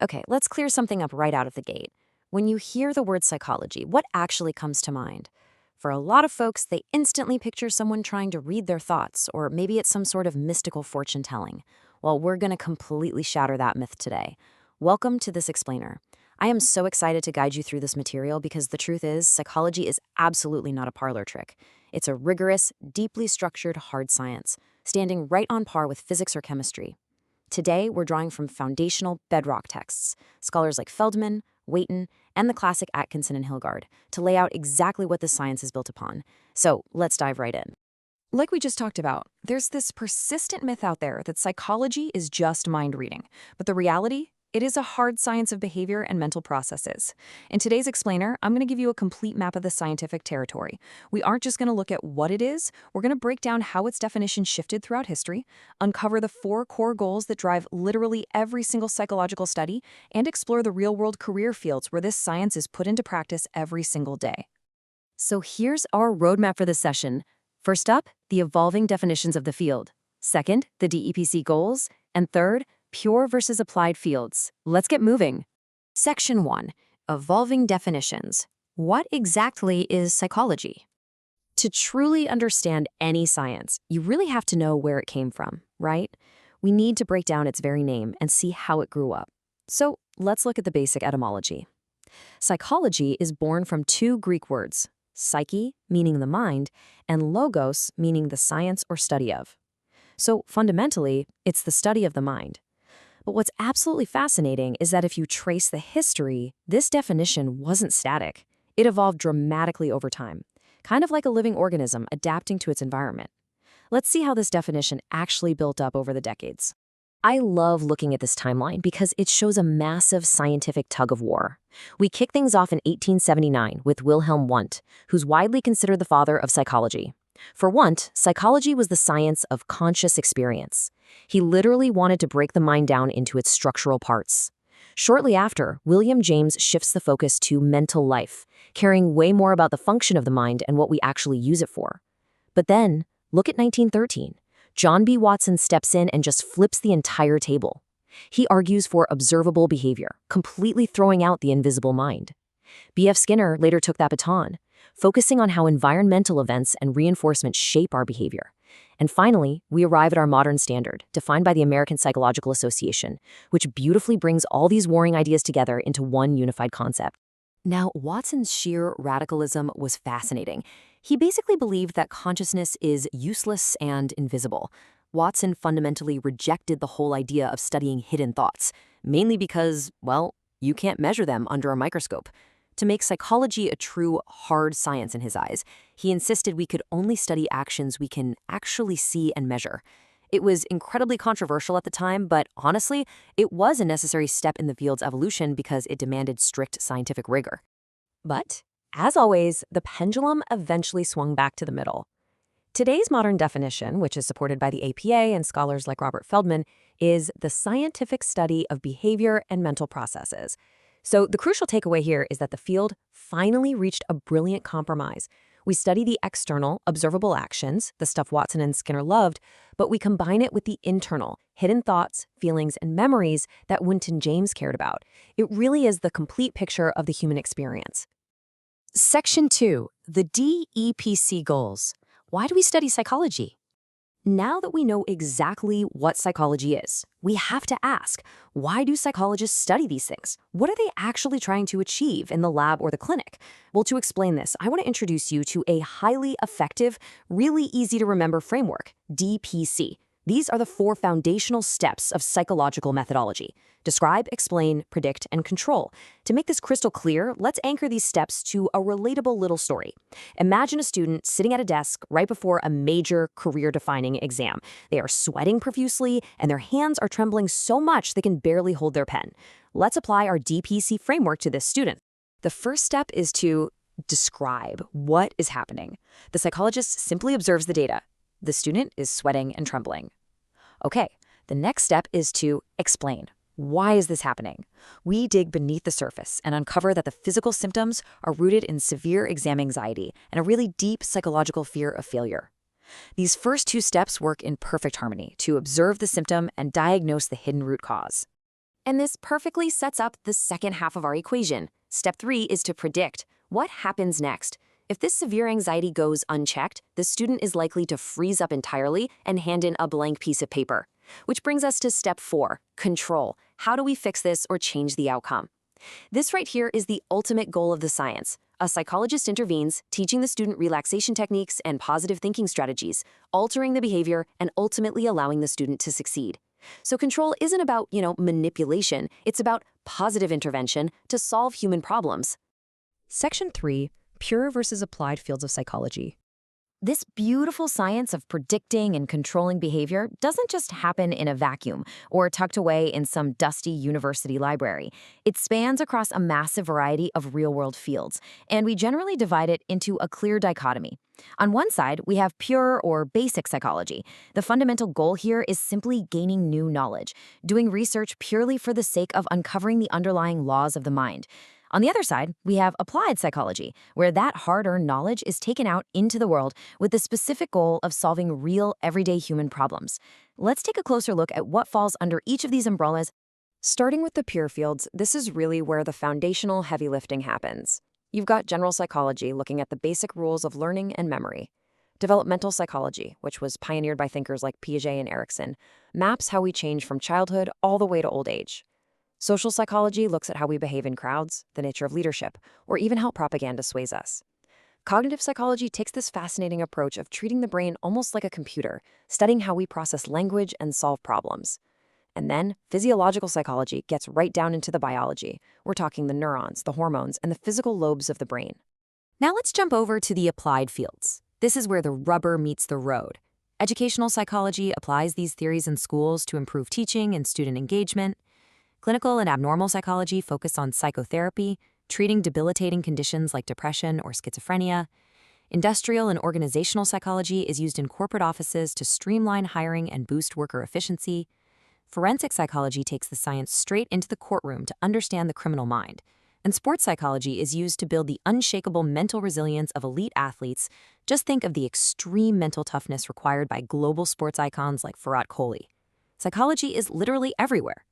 Okay, let's clear something up right out of the gate. When you hear the word psychology, what actually comes to mind? For a lot of folks, they instantly picture someone trying to read their thoughts, or maybe it's some sort of mystical fortune telling. Well, we're going to completely shatter that myth today. Welcome to This Explainer. I am so excited to guide you through this material because the truth is, psychology is absolutely not a parlor trick. It's a rigorous, deeply structured hard science, standing right on par with physics or chemistry. Today, we're drawing from foundational bedrock texts, scholars like Feldman, Weiten, and the classic Atkinson and Hilgard, to lay out exactly what this science is built upon. So let's dive right in. Like we just talked about, there's this persistent myth out there that psychology is just mind reading. But the reality? It is a hard science of behavior and mental processes. In today's explainer, I'm going to give you a complete map of the scientific territory. We aren't just going to look at what it is, we're going to break down how its definition shifted throughout history, uncover the 4 core goals that drive literally every single psychological study, and explore the real-world career fields where this science is put into practice every single day. So here's our roadmap for this session. First up, the evolving definitions of the field. Second, the DEPC goals. And third, pure versus applied fields. Let's get moving. Section 1. Evolving definitions. What exactly is psychology? To truly understand any science, you really have to know where it came from, right? We need to break down its very name and see how it grew up. So let's look at the basic etymology. Psychology is born from 2 Greek words, psyche, meaning the mind, and logos, meaning the science or study of. So fundamentally, it's the study of the mind. But what's absolutely fascinating is that if you trace the history, this definition wasn't static. It evolved dramatically over time, kind of like a living organism adapting to its environment. Let's see how this definition actually built up over the decades. I love looking at this timeline because it shows a massive scientific tug-of-war. We kick things off in 1879 with Wilhelm Wundt, who's widely considered the father of psychology. For Wundt, psychology was the science of conscious experience. He literally wanted to break the mind down into its structural parts. Shortly after, William James shifts the focus to mental life, caring way more about the function of the mind and what we actually use it for. But then, look at 1913. John B. Watson steps in and just flips the entire table. He argues for observable behavior, completely throwing out the invisible mind. B.F. Skinner later took that baton, focusing on how environmental events and reinforcement shape our behavior. And finally, we arrive at our modern standard, defined by the American Psychological Association, which beautifully brings all these warring ideas together into one unified concept. Now, Watson's sheer radicalism was fascinating. He basically believed that consciousness is useless and invisible. Watson fundamentally rejected the whole idea of studying hidden thoughts, mainly because, well, you can't measure them under a microscope. To make psychology a true hard science in his eyes, he insisted we could only study actions we can actually see and measure. It was incredibly controversial at the time, but honestly, it was a necessary step in the field's evolution because it demanded strict scientific rigor. But, as always, the pendulum eventually swung back to the middle. Today's modern definition, which is supported by the APA and scholars like Robert Feldman, is the scientific study of behavior and mental processes. So the crucial takeaway here is that the field finally reached a brilliant compromise. We study the external, observable actions, the stuff Watson and Skinner loved, but we combine it with the internal, hidden thoughts, feelings, and memories that Wundt and James cared about. It really is the complete picture of the human experience. Section 2. The DEPC goals. Why do we study psychology? Now that we know exactly what psychology is, we have to ask, why do psychologists study these things? What are they actually trying to achieve in the lab or the clinic? Well, to explain this, I want to introduce you to a highly effective, really easy to remember framework, DPC. These are the 4 foundational steps of psychological methodology: describe, explain, predict, and control. To make this crystal clear, let's anchor these steps to a relatable little story. Imagine a student sitting at a desk right before a major career-defining exam. They are sweating profusely, and their hands are trembling so much they can barely hold their pen. Let's apply our DPC framework to this student. The first step is to describe what is happening. The psychologist simply observes the data. The student is sweating and trembling. Okay, the next step is to explain. Why is this happening? We dig beneath the surface and uncover that the physical symptoms are rooted in severe exam anxiety and a really deep psychological fear of failure. These first 2 steps work in perfect harmony to observe the symptom and diagnose the hidden root cause. And this perfectly sets up the second half of our equation. Step 3 is to predict. What happens next? If this severe anxiety goes unchecked, the student is likely to freeze up entirely and hand in a blank piece of paper. Which brings us to step 4, control. How do we fix this or change the outcome? This right here is the ultimate goal of the science. A psychologist intervenes, teaching the student relaxation techniques and positive thinking strategies, altering the behavior and ultimately allowing the student to succeed. So control isn't about, manipulation. It's about positive intervention to solve human problems. Section 3, Pure versus Applied Fields of Psychology. This beautiful science of predicting and controlling behavior doesn't just happen in a vacuum or tucked away in some dusty university library. It spans across a massive variety of real-world fields, and we generally divide it into a clear dichotomy. On one side, we have pure or basic psychology. The fundamental goal here is simply gaining new knowledge, doing research purely for the sake of uncovering the underlying laws of the mind. On the other side, we have applied psychology, where that hard-earned knowledge is taken out into the world with the specific goal of solving real, everyday human problems. Let's take a closer look at what falls under each of these umbrellas. Starting with the pure fields, this is really where the foundational heavy lifting happens. You've got general psychology looking at the basic rules of learning and memory. Developmental psychology, which was pioneered by thinkers like Piaget and Erikson, maps how we change from childhood all the way to old age. Social psychology looks at how we behave in crowds, the nature of leadership, or even how propaganda sways us. Cognitive psychology takes this fascinating approach of treating the brain almost like a computer, studying how we process language and solve problems. And then, physiological psychology gets right down into the biology. We're talking the neurons, the hormones, and the physical lobes of the brain. Now let's jump over to the applied fields. This is where the rubber meets the road. Educational psychology applies these theories in schools to improve teaching and student engagement. Clinical and abnormal psychology focus on psychotherapy, treating debilitating conditions like depression or schizophrenia. Industrial and organizational psychology is used in corporate offices to streamline hiring and boost worker efficiency. Forensic psychology takes the science straight into the courtroom to understand the criminal mind. And sports psychology is used to build the unshakable mental resilience of elite athletes. Just think of the extreme mental toughness required by global sports icons like Virat Kohli. Psychology is literally everywhere.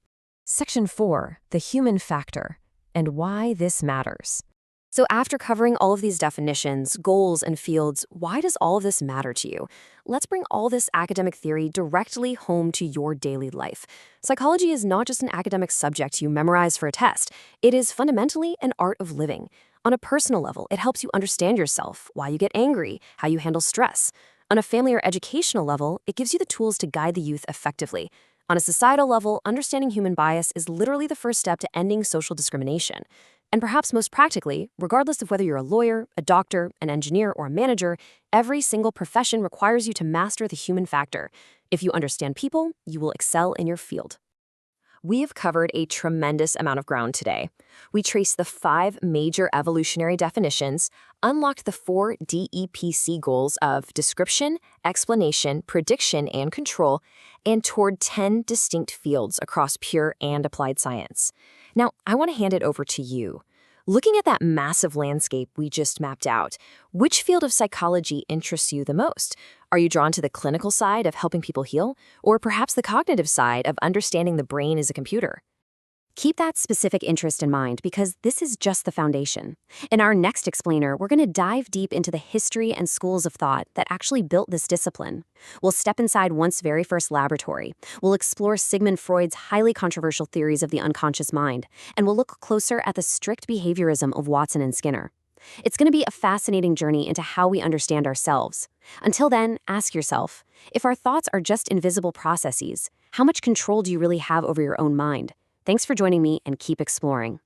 Section 4, the human factor, and why this matters. So after covering all of these definitions, goals, and fields, why does all of this matter to you? Let's bring all this academic theory directly home to your daily life. Psychology is not just an academic subject you memorize for a test. It is fundamentally an art of living. On a personal level, it helps you understand yourself, why you get angry, how you handle stress. On a family or educational level, it gives you the tools to guide the youth effectively. On a societal level, understanding human bias is literally the first step to ending social discrimination. And perhaps most practically, regardless of whether you're a lawyer, a doctor, an engineer, or a manager, every single profession requires you to master the human factor. If you understand people, you will excel in your field. We have covered a tremendous amount of ground today. We traced the 5 major evolutionary definitions, unlocked the 4 DEPC goals of description, explanation, prediction, and control, and toured 10 distinct fields across pure and applied science. Now, I want to hand it over to you. Looking at that massive landscape we just mapped out, which field of psychology interests you the most? Are you drawn to the clinical side of helping people heal, or perhaps the cognitive side of understanding the brain as a computer? Keep that specific interest in mind because this is just the foundation. In our next explainer, we're going to dive deep into the history and schools of thought that actually built this discipline. We'll step inside Wundt's very first laboratory. We'll explore Sigmund Freud's highly controversial theories of the unconscious mind, and we'll look closer at the strict behaviorism of Watson and Skinner. It's going to be a fascinating journey into how we understand ourselves. Until then, ask yourself, if our thoughts are just invisible processes, how much control do you really have over your own mind? Thanks for joining me and keep exploring.